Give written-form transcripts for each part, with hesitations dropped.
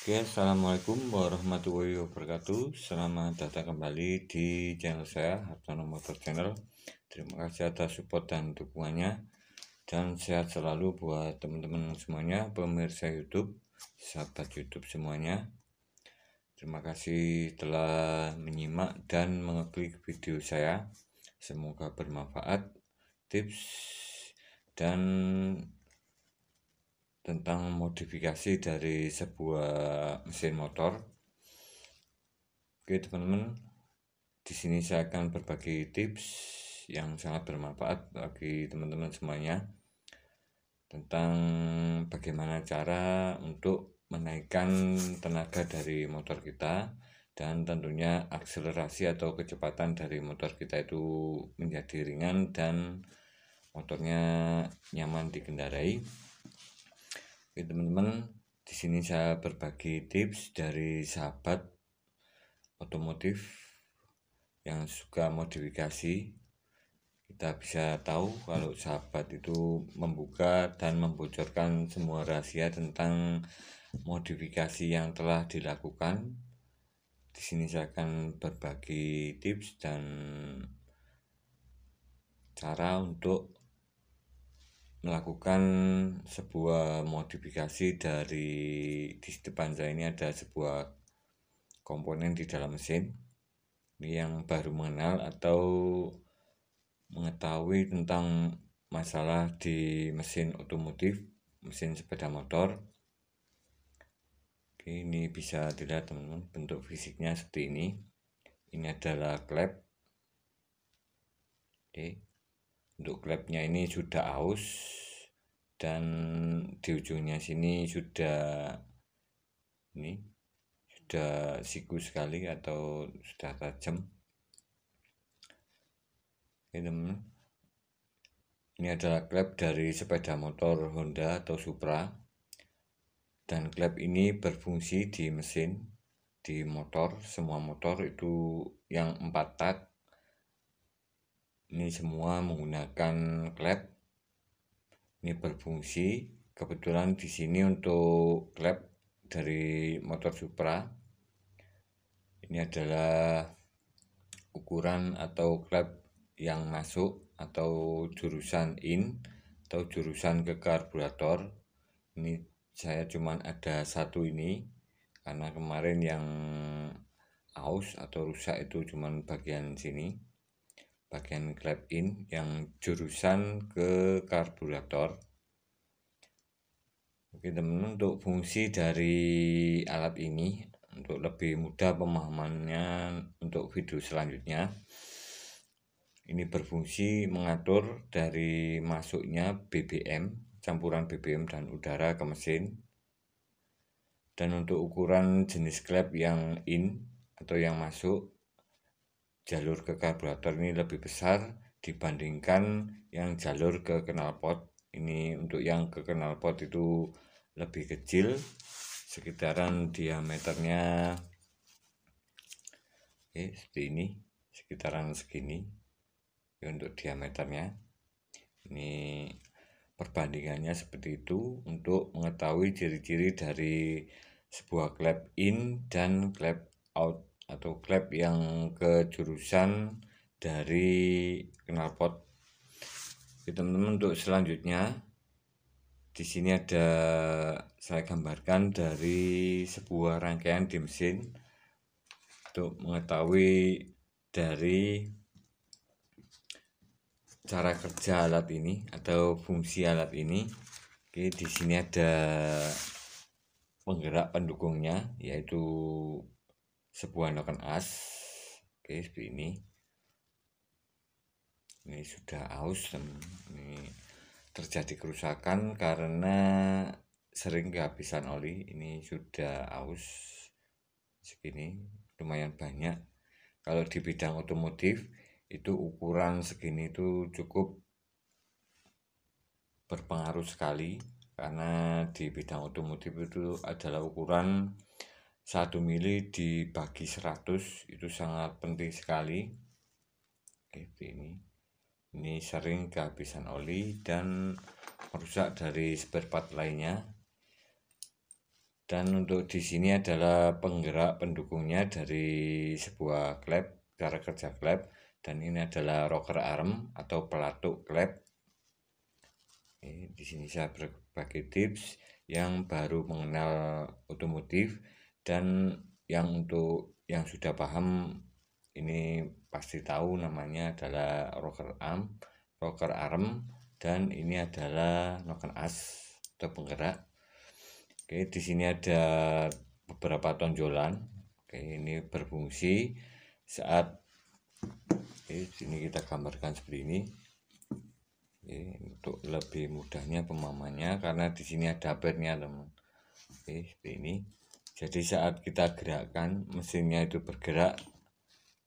Oke, assalamualaikum warahmatullahi wabarakatuh. Selamat datang kembali di channel saya, Hartono Motor Channel. Terima kasih atas support dan dukungannya. Dan sehat selalu buat teman-teman semuanya, pemirsa YouTube, sahabat YouTube semuanya. Terima kasih telah menyimak dan mengeklik video saya. Semoga bermanfaat, tips dan tentang modifikasi dari sebuah mesin motor. Oke teman-teman, di sini saya akan berbagi tips yang sangat bermanfaat bagi teman-teman semuanya tentang bagaimana cara untuk menaikkan tenaga dari motor kita, dan tentunya akselerasi atau kecepatan dari motor kita itu menjadi ringan dan motornya nyaman dikendarai. Oke teman-teman, di sini saya berbagi tips dari sahabat otomotif yang suka modifikasi. Kita bisa tahu kalau sahabat itu membuka dan membocorkan semua rahasia tentang modifikasi yang telah dilakukan. Di sini saya akan berbagi tips dan cara untuk melakukan sebuah modifikasi. Di depan saya ini ada sebuah komponen di dalam mesin. Ini yang baru mengenal atau mengetahui tentang masalah di mesin otomotif, mesin sepeda motor. Oke, ini bisa dilihat teman-teman, bentuk fisiknya seperti ini. Ini adalah klep. Oke, untuk klepnya ini sudah aus dan di ujungnya sini sudah siku sekali atau sudah tajam. Oke teman-teman, ini adalah klep dari sepeda motor Honda atau Supra, dan klep ini berfungsi di mesin, di motor. Semua motor itu yang 4 tak ini semua menggunakan klep. Ini berfungsi. Kebetulan di sini untuk klep dari motor Supra ini adalah ukuran atau klep yang masuk atau jurusan in atau jurusan ke karburator. Ini saya cuman ada satu ini karena kemarin yang aus atau rusak itu cuman bagian sini, bagian klep in yang jurusan ke karburator. Oke teman-teman, untuk fungsi dari alat ini untuk lebih mudah pemahamannya untuk video selanjutnya, ini berfungsi mengatur dari masuknya BBM, campuran BBM dan udara ke mesin. Dan untuk ukuran jenis klep yang in atau yang masuk jalur ke karburator ini lebih besar dibandingkan yang jalur ke knalpot. Ini untuk yang ke knalpot itu lebih kecil, sekitaran diameternya seperti ini, sekitaran segini ya untuk diameternya. Ini perbandingannya seperti itu untuk mengetahui ciri-ciri dari sebuah klep in dan klep out atau klep yang ke jurusan dari knalpot. Teman-teman, untuk selanjutnya di sini ada saya gambarkan dari sebuah rangkaian di mesin untuk mengetahui dari cara kerja alat ini atau fungsi alat ini. Oke, di sini ada penggerak pendukungnya yaitu sebuah noken as. Oke, seperti ini. Ini sudah aus, ini terjadi kerusakan karena sering kehabisan oli. Ini sudah aus segini, lumayan banyak. Kalau di bidang otomotif itu ukuran segini itu cukup berpengaruh sekali, karena di bidang otomotif itu adalah ukuran 1 mili dibagi 100 itu sangat penting sekali. Ini sering kehabisan oli dan merusak dari spare part lainnya. Dan untuk di sini adalah penggerak pendukungnya dari sebuah klep, cara kerja klep, dan ini adalah rocker arm atau pelatuk klep. Di sini saya berbagi tips yang baru mengenal otomotif, dan yang untuk yang sudah paham ini pasti tahu namanya adalah rocker arm, dan ini adalah noken as atau penggerak. Oke, di sini ada beberapa tonjolan. Oke, ini berfungsi saat sini kita gambarkan seperti ini. Untuk lebih mudahnya pemahamannya, karena di sini ada apernya teman. Seperti ini. Jadi saat kita gerakkan, mesinnya itu bergerak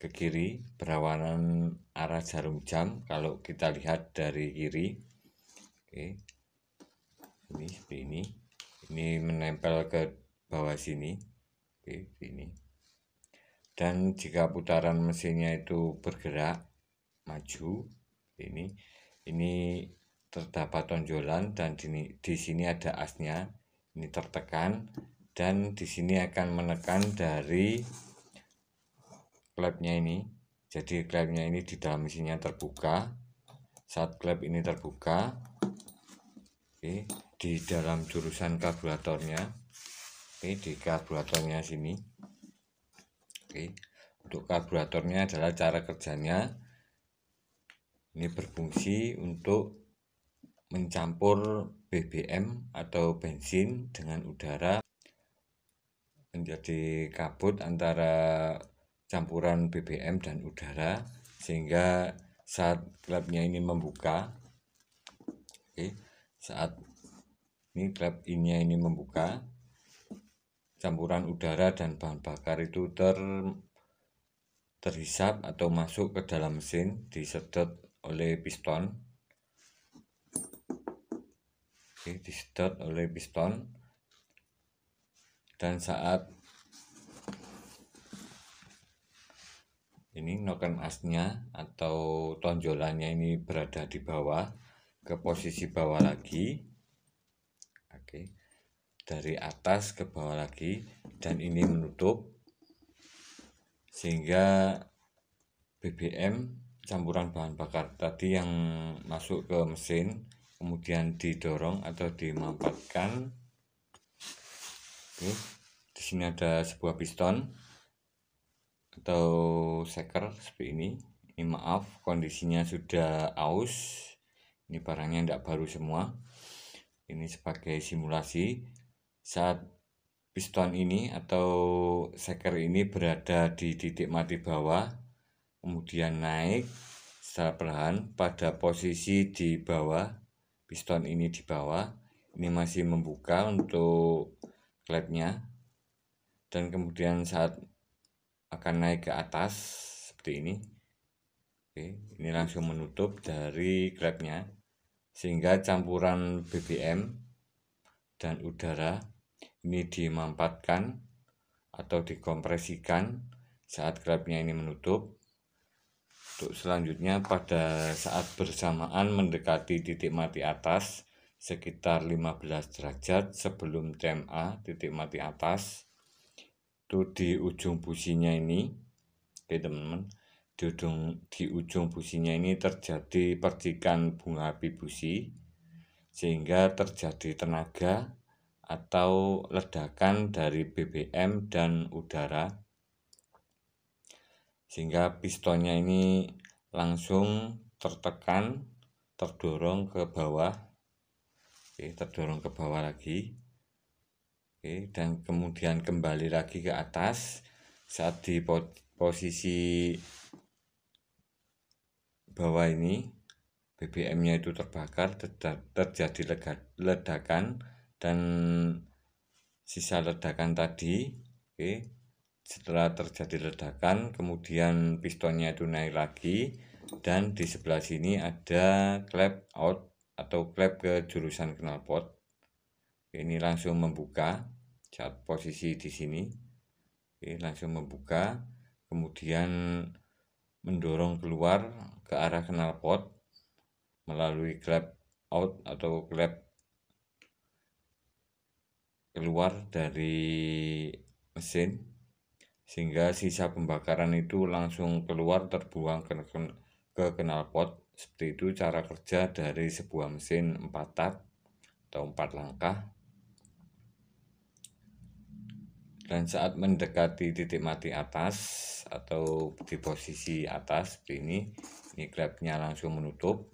ke kiri berlawanan arah jarum jam kalau kita lihat dari kiri. Ini seperti ini. Ini menempel ke bawah sini. Ini. Dan jika putaran mesinnya itu bergerak maju, ini terdapat tonjolan, dan di sini ada asnya. Ini tertekan, dan di sini akan menekan dari klepnya ini. Jadi klepnya ini di dalam mesinnya terbuka. Saat klep ini terbuka, di dalam jurusan karburatornya, di karburatornya sini. Untuk karburatornya adalah cara kerjanya ini berfungsi untuk mencampur BBM atau bensin dengan udara menjadi kabut antara campuran BBM dan udara, sehingga saat klepnya ini membuka, saat ini klep ini membuka, campuran udara dan bahan bakar itu terhisap atau masuk ke dalam mesin, disedot oleh piston. Disedot oleh piston, dan saat ini noken asnya atau tonjolannya ini berada di bawah, ke posisi bawah lagi, dari atas ke bawah lagi, dan ini menutup, sehingga BBM campuran bahan bakar tadi yang masuk ke mesin kemudian didorong atau dimampatkan. Di sini ada sebuah piston atau seker seperti ini. Ini maaf, kondisinya sudah aus. Ini barangnya tidak baru semua. Ini sebagai simulasi. Saat piston ini atau seker ini berada di titik mati bawah, kemudian naik secara perlahan pada posisi di bawah, piston ini di bawah, ini masih membuka untuk klepnya, dan kemudian saat akan naik ke atas seperti ini, ini langsung menutup dari klepnya, sehingga campuran BBM dan udara ini dimampatkan atau dikompresikan saat klepnya ini menutup. Untuk selanjutnya, pada saat bersamaan mendekati titik mati atas sekitar 15 derajat sebelum TMA, titik mati atas itu di ujung businya ini, teman-teman, di ujung businya ini terjadi percikan bunga api busi, sehingga terjadi tenaga atau ledakan dari BBM dan udara, sehingga pistonnya ini langsung tertekan, terdorong ke bawah, terdorong ke bawah lagi, dan kemudian kembali lagi ke atas. Saat di posisi bawah ini BBM-nya itu terbakar, terjadi ledakan, dan sisa ledakan tadi, setelah terjadi ledakan kemudian pistonnya itu naik lagi, dan di sebelah sini ada klep out atau klep ke jurusan knalpot. Ini langsung membuka saat posisi di sini, langsung membuka, kemudian mendorong keluar ke arah knalpot melalui klep out atau klep keluar dari mesin, sehingga sisa pembakaran itu langsung keluar terbuang ke knalpot. Seperti itu cara kerja dari sebuah mesin 4 tak atau 4 langkah. Dan saat mendekati titik mati atas atau di posisi atas seperti ini klapnya langsung menutup.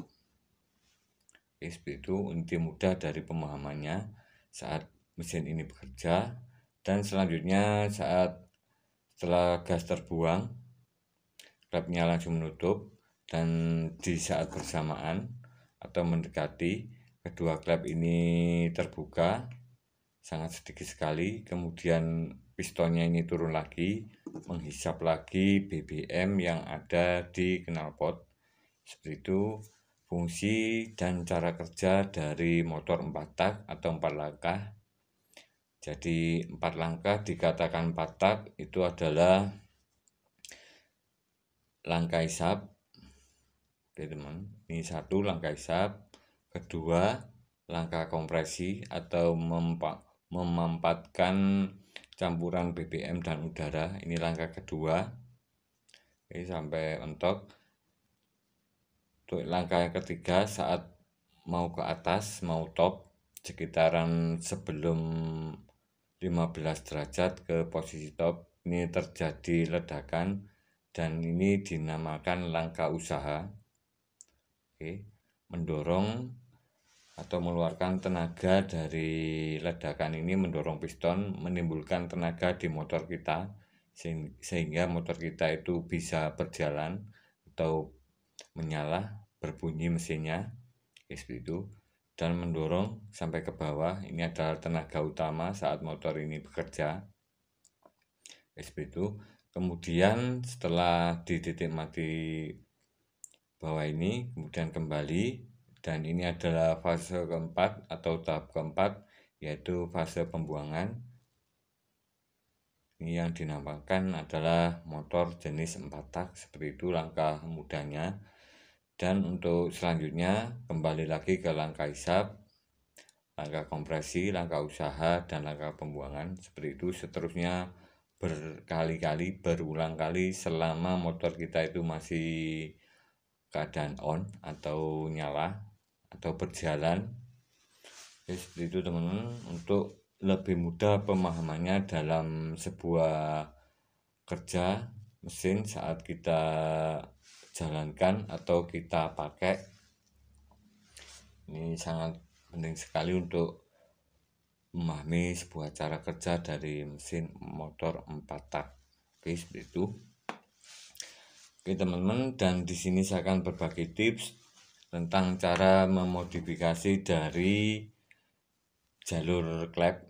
Seperti itu inti mudah dari pemahamannya saat mesin ini bekerja. Dan selanjutnya setelah gas terbuang, klapnya langsung menutup, dan di saat bersamaan atau mendekati kedua klep ini terbuka sangat sedikit sekali, kemudian pistonnya ini turun lagi, menghisap lagi BBM yang ada di knalpot. Seperti itu fungsi dan cara kerja dari motor 4 tak atau 4 langkah. Jadi 4 langkah dikatakan 4 tak itu adalah langkah isap. Oke teman, ini 1 langkah isap, kedua langkah kompresi atau memampatkan campuran BBM dan udara, ini langkah kedua. Oke, sampai mentok. Untuk langkah yang ketiga saat mau ke atas, mau top sekitaran sebelum 15 derajat ke posisi top, ini terjadi ledakan dan ini dinamakan langkah usaha. Oke, mendorong atau mengeluarkan tenaga dari ledakan ini, mendorong piston, menimbulkan tenaga di motor kita sehingga motor kita itu bisa berjalan atau menyala, berbunyi mesinnya, seperti itu, dan mendorong sampai ke bawah. Ini adalah tenaga utama saat motor ini bekerja, seperti itu. Kemudian setelah di titik mati bawah ini, kemudian kembali, dan ini adalah fase keempat atau tahap keempat, yaitu fase pembuangan. Ini yang dinamakan adalah motor jenis 4 tak, seperti itu langkah mudahnya. Dan untuk selanjutnya kembali lagi ke langkah isap, langkah kompresi, langkah usaha, dan langkah pembuangan. Seperti itu seterusnya berkali-kali, berulang kali selama motor kita itu masih keadaan on atau nyala atau berjalan. Oke, seperti itu teman-teman, untuk lebih mudah pemahamannya dalam sebuah kerja mesin saat kita jalankan atau kita pakai, ini sangat penting sekali untuk memahami sebuah cara kerja dari mesin motor 4 tak. Oke, seperti itu. Oke teman-teman, dan di sini saya akan berbagi tips tentang cara memodifikasi dari jalur klep.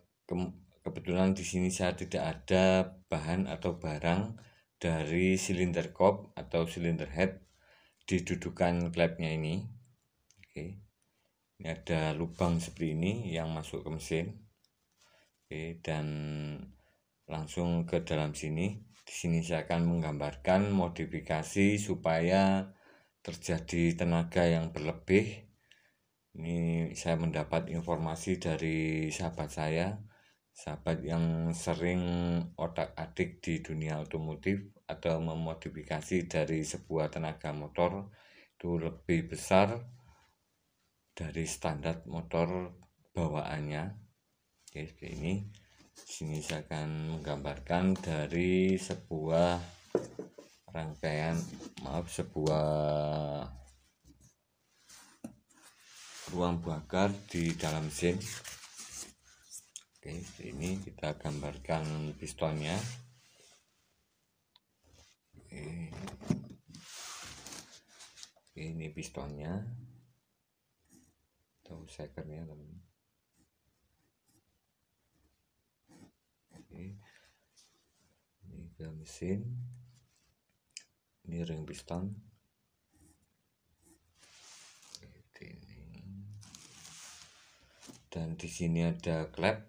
Kebetulan di sini saya tidak ada bahan atau barang dari silinder kop atau silinder head di dudukan klepnya ini. Oke, ini ada lubang seperti ini yang masuk ke mesin. Oke, dan langsung ke dalam sini. Di sini saya akan menggambarkan modifikasi supaya terjadi tenaga yang berlebih. Ini saya mendapat informasi dari sahabat saya, sahabat yang sering otak-atik di dunia otomotif atau memodifikasi dari sebuah tenaga motor itu lebih besar dari standar motor bawaannya. Oke, seperti ini. Di sini saya akan menggambarkan dari sebuah ruang bakar di dalam mesin. Oke, ini kita gambarkan pistonnya. Oke, ini pistonnya atau sekernya teman. Oke, ini ke mesin, ini ring piston. Oke, ini. Dan di sini ada klep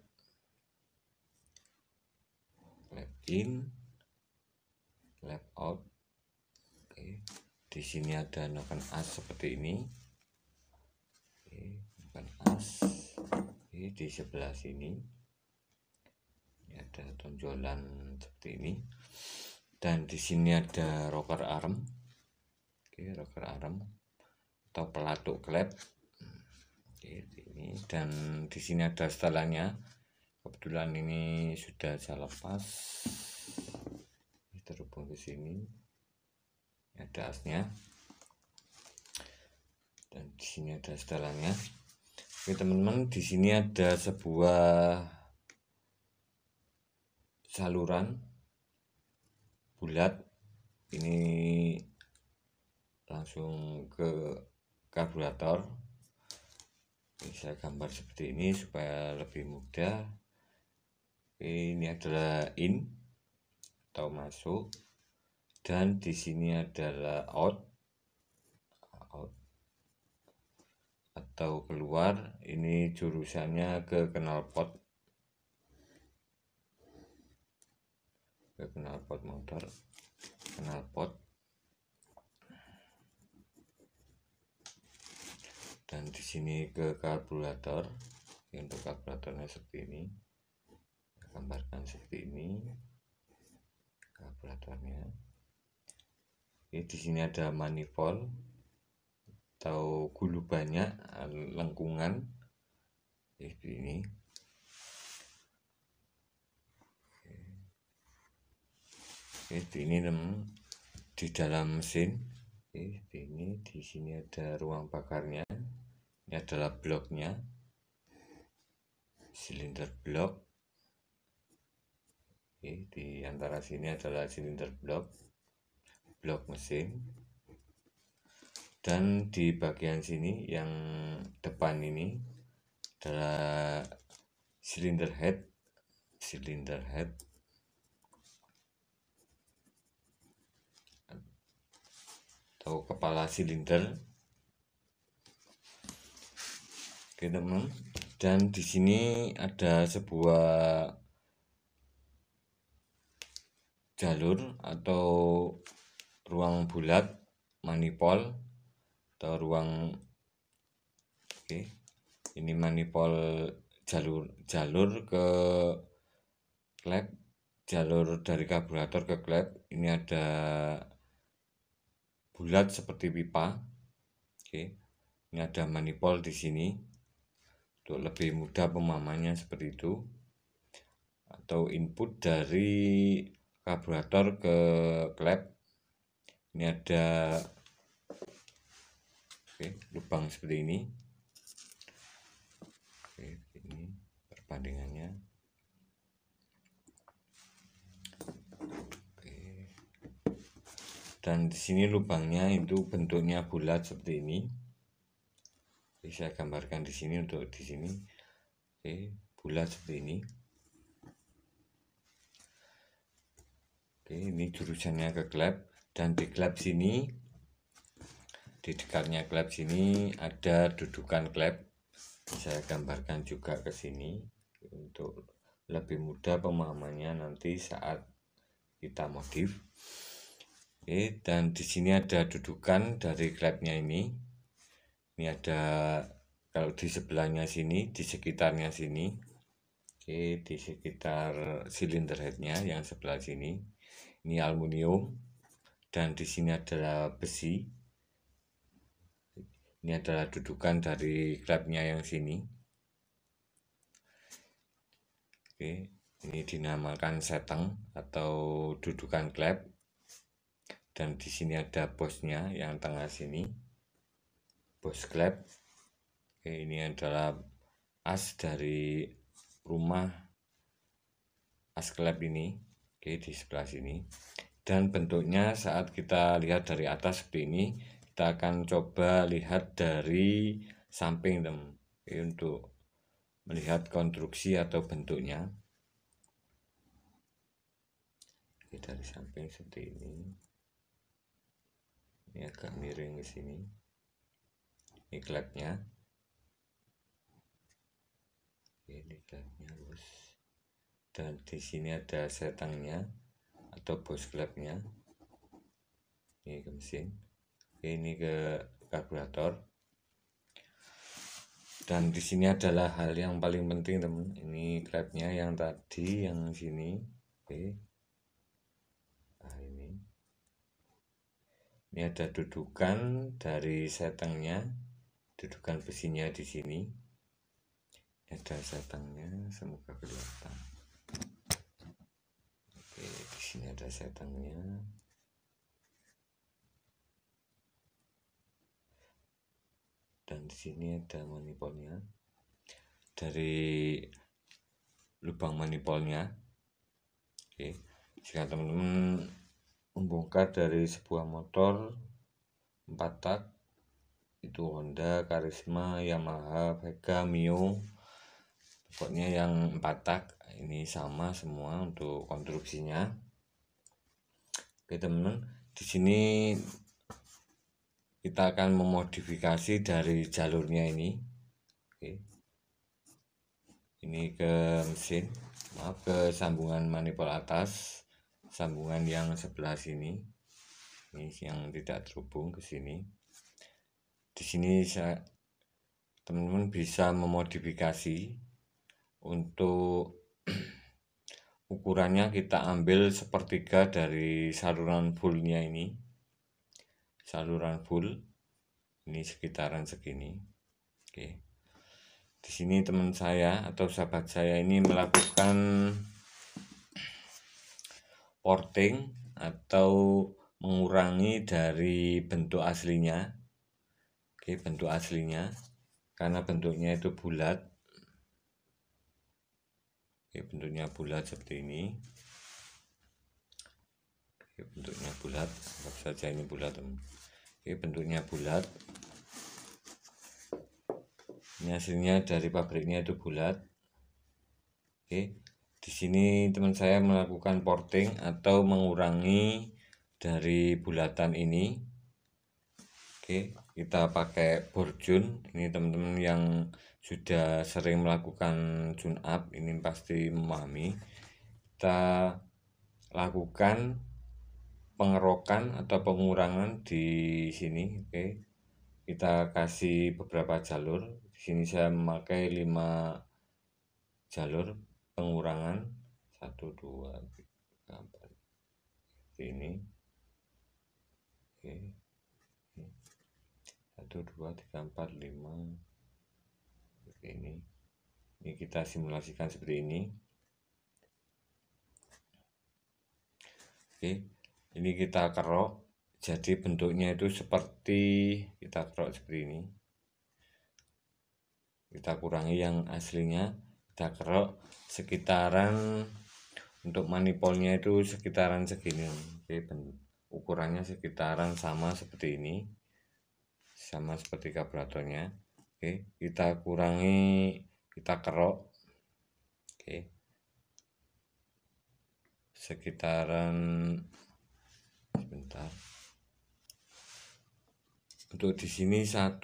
in, klep out. Oke, di sini ada noken as seperti ini. Oke, noken as. Oke, di sebelah sini. tonjolan seperti ini. Dan di sini ada rocker arm, rocker arm atau pelatuk klep. Ini, dan di sini ada setelannya. Kebetulan ini sudah saya lepas, terhubung ke sini. Ada asnya, dan di sini ada setelannya. Oke teman-teman, di sini ada sebuah saluran bulat. Ini langsung ke karburator. Saya gambar seperti ini supaya lebih mudah. Ini adalah in atau masuk, dan di sini adalah out atau keluar. Ini jurusannya ke knalpot, motor, knalpot. Dan di sini ke karburator. Untuk karburatornya seperti ini, saya gambarkan seperti ini karburatornya. Di sini ada manifold atau gulu banyak lengkungan seperti ini. Ini di dalam mesin. Ini di sini ada ruang bakarnya. Ini adalah bloknya, silinder blok. Di antara sini adalah silinder blok mesin. Dan di bagian sini yang depan ini adalah silinder head atau kepala silinder. Oke teman, dan di sini ada sebuah jalur atau ruang bulat, manifold atau ruang. Ini manifold jalur ke klep, jalur dari karburator ke klep. Ini ada bulat seperti pipa. Ini ada manifold di sini. Untuk lebih mudah pemahamannya seperti itu. Atau input dari karburator ke klep. Ini ada lubang seperti ini. Ini perbandingannya. Dan di sini lubangnya itu bentuknya bulat seperti ini. Saya gambarkan di sini untuk di sini. Bulat seperti ini. Ini jurusannya ke klep, dan di klep sini, di dekatnya klep sini ada dudukan klep. Saya gambarkan juga ke sini untuk lebih mudah pemahamannya nanti saat kita modif. Dan di sini ada dudukan dari klepnya ini. Ini ada, kalau di sebelahnya sini, di sekitarnya sini, di sekitar silinder headnya yang sebelah sini, ini aluminium, dan di sini adalah besi. Ini adalah dudukan dari klepnya yang sini. Ini dinamakan seteng atau dudukan klep. Dan di sini ada bosnya yang tengah sini, bos klep. Ini adalah as dari rumah as klep ini. Di sebelah sini. Dan bentuknya saat kita lihat dari atas seperti ini, kita akan coba lihat dari samping teman, untuk melihat konstruksi atau bentuknya. Dari samping seperti ini. Ini agak miring ke sini. Ini klepnya. Ini klepnya, bos. Dan di sini ada setangnya atau bos klepnya. Ini ke mesin. Ini ke karburator. Dan di sini adalah hal yang paling penting teman, ini klepnya yang tadi yang sini. Oke. Nah, ini ada dudukan dari setengnya, dudukan besinya di sini. Ada setengnya, semoga kelihatan. Oke, di sini ada setengnya. Dan di sini ada manifolnya. Dari lubang manifolnya. Oke, jika teman-teman membongkar dari sebuah motor 4 tak, itu Honda, Karisma, Yamaha, Vega, Mio, pokoknya yang 4 tak ini sama semua untuk konstruksinya. Oke teman-teman, di sini kita akan memodifikasi dari jalurnya ini. Oke, ini ke mesin, maaf, ke sambungan manifold atas, sambungan yang sebelah sini, ini yang tidak terhubung ke sini. Di sini teman-teman bisa memodifikasi untuk ukurannya. Kita ambil sepertiga dari saluran fullnya ini, saluran full ini sekitaran segini. Oke, di sini teman saya atau sahabat saya ini melakukan porting atau mengurangi dari bentuk aslinya. Oke, bentuk aslinya karena bentuknya itu bulat. Oke, bentuknya bulat seperti ini. Oke, bentuknya bulat, anggap saja ini bulat teman. Oke, bentuknya bulat. Ini hasilnya dari pabriknya itu bulat. Oke, di sini teman saya melakukan porting atau mengurangi dari bulatan ini. Oke, kita pakai borjun. Ini teman-teman yang sudah sering melakukan tune up ini pasti memahami. Kita lakukan pengerokan atau pengurangan di sini. Oke, kita kasih beberapa jalur. Di sini saya memakai 5 jalur pengurangan, 1 2 3 4 ini. Oke, 1 2 3 4 5 ini kita simulasikan seperti ini. Oke, ini kita kerok jadi bentuknya itu seperti, kita kerok seperti ini, kita kurangi yang aslinya, kita kerok sekitaran, untuk manifolnya itu sekitaran segini. Oke, ukurannya sekitaran sama seperti ini, sama seperti karburatornya. Oke, kita kurangi, kita kerok. Oke, sekitaran, sebentar, untuk di sini 1,9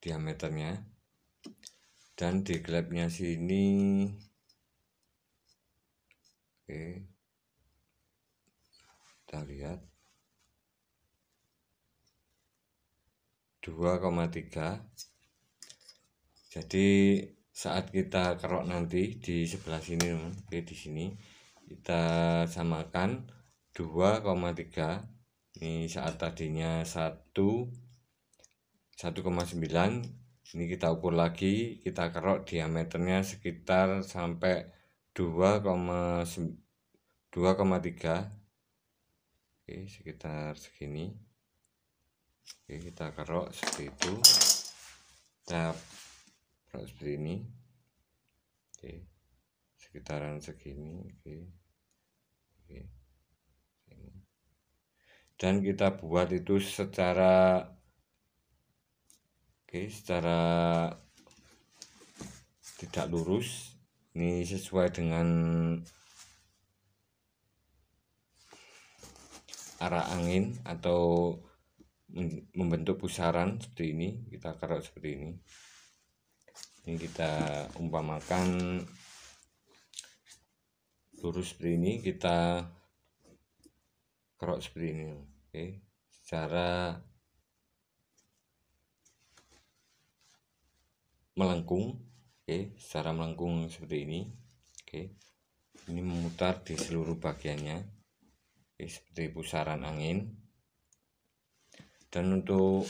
diameternya, dan di klepnya sini, oke, kita lihat 2,3. Jadi saat kita kerok nanti di sebelah sini, oke, di sini kita samakan 2,3. Ini saat tadinya 1,9, ini kita ukur lagi, kita kerok diameternya sekitar sampai 2,3. Oke, sekitar segini. Oke, kita kerok seperti itu, kita kerok seperti ini. Oke, sekitaran segini. Oke. Dan kita buat itu secara, secara tidak lurus. Ini sesuai dengan arah angin atau membentuk pusaran seperti ini. Kita kerok seperti ini. Ini kita umpamakan lurus seperti ini, kita kerok seperti ini. Oke, secara melengkung, secara melengkung seperti ini. Ini memutar di seluruh bagiannya, seperti pusaran angin. Dan untuk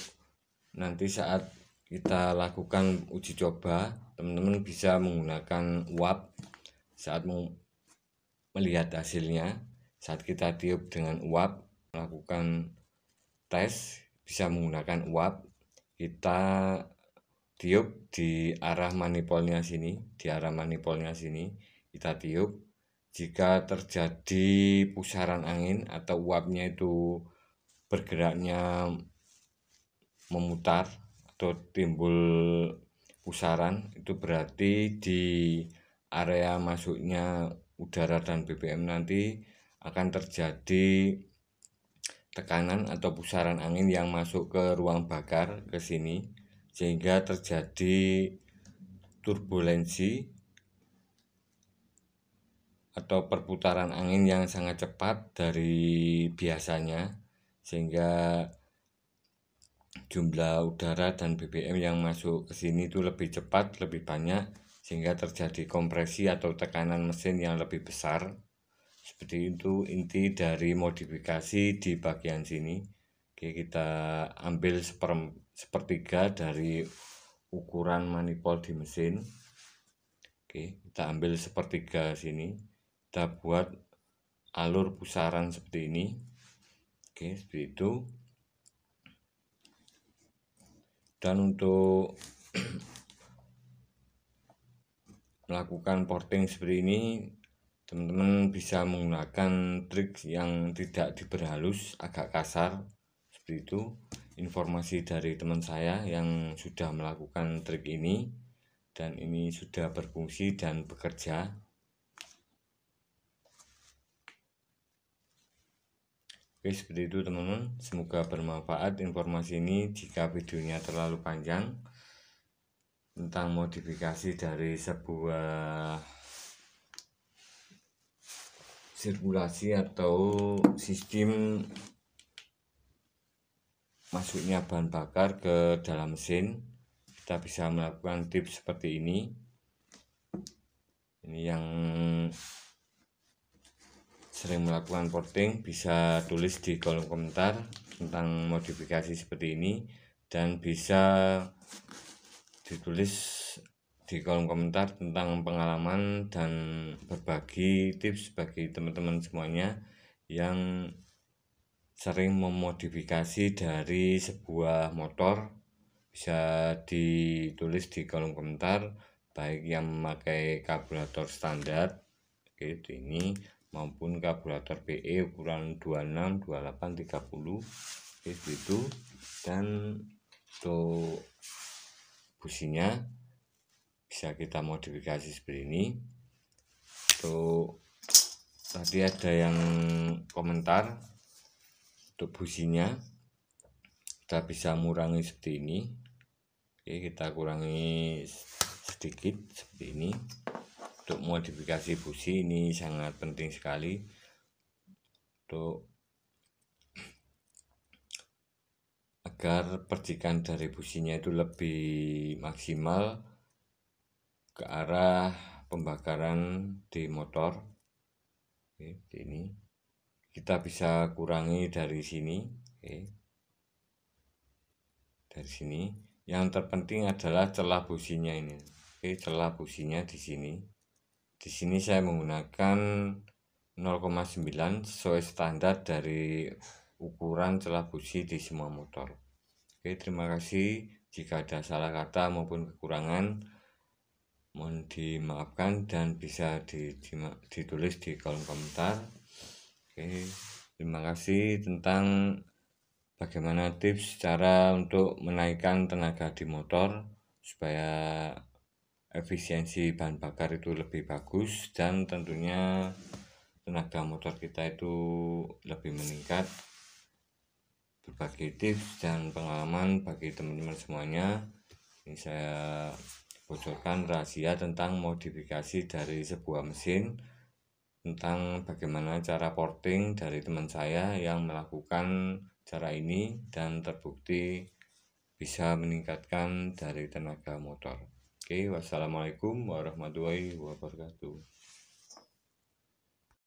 nanti saat kita lakukan uji coba, teman-teman bisa menggunakan uap saat mau melihat hasilnya. Saat kita tiup dengan uap, melakukan tes, bisa menggunakan uap, kita tiup di arah manifolnya sini, kita tiup. Jika terjadi pusaran angin atau uapnya itu bergeraknya memutar atau timbul pusaran, itu berarti di area masuknya udara dan BBM nanti akan terjadi tekanan atau pusaran angin yang masuk ke ruang bakar ke sini, sehingga terjadi turbulensi atau perputaran angin yang sangat cepat dari biasanya, sehingga jumlah udara dan BBM yang masuk ke sini itu lebih cepat, lebih banyak, sehingga terjadi kompresi atau tekanan mesin yang lebih besar. Seperti itu inti dari modifikasi di bagian sini. Kita ambil sepertiga dari ukuran manifold di mesin. Kita ambil sepertiga sini, kita buat alur pusaran seperti ini. Seperti itu. Dan untuk melakukan porting seperti ini, teman-teman bisa menggunakan trik yang tidak diperhalus, agak kasar seperti itu. Informasi dari teman saya yang sudah melakukan trik ini, dan ini sudah berfungsi dan bekerja. Seperti itu teman-teman, semoga bermanfaat informasi ini. Jika videonya terlalu panjang tentang modifikasi dari sebuah sirkulasi atau sistem masuknya bahan bakar ke dalam mesin, kita bisa melakukan tips seperti ini. Ini yang sering melakukan porting bisa tulis di kolom komentar tentang modifikasi seperti ini, dan bisa ditulis di kolom komentar tentang pengalaman dan berbagi tips bagi teman-teman semuanya yang sering memodifikasi dari sebuah motor. Bisa ditulis di kolom komentar, baik yang memakai karburator standar ini maupun karburator PE ukuran 26, 28, 30 itu. Dan untuk businya bisa kita modifikasi seperti ini. Tuh, tadi ada yang komentar untuk businya kita bisa mengurangi seperti ini. Kita kurangi sedikit seperti ini. Untuk modifikasi busi ini sangat penting sekali untuk agar percikan dari businya itu lebih maksimal ke arah pembakaran di motor. Ini kita bisa kurangi dari sini. Dari sini yang terpenting adalah celah businya ini. Celah businya di sini. Di sini saya menggunakan 0,9 sesuai standar dari ukuran celah busi di semua motor. Terima kasih. Jika ada salah kata maupun kekurangan, mohon dimaafkan dan bisa ditulis di kolom komentar. Terima kasih tentang bagaimana tips cara untuk menaikkan tenaga di motor supaya efisiensi bahan bakar itu lebih bagus, dan tentunya tenaga motor kita itu lebih meningkat. Berbagi tips dan pengalaman bagi teman-teman semuanya. Ini saya bocorkan rahasia tentang modifikasi dari sebuah mesin, tentang bagaimana cara porting dari teman saya yang melakukan cara ini dan terbukti bisa meningkatkan dari tenaga motor. Oke, wassalamualaikum warahmatullahi wabarakatuh.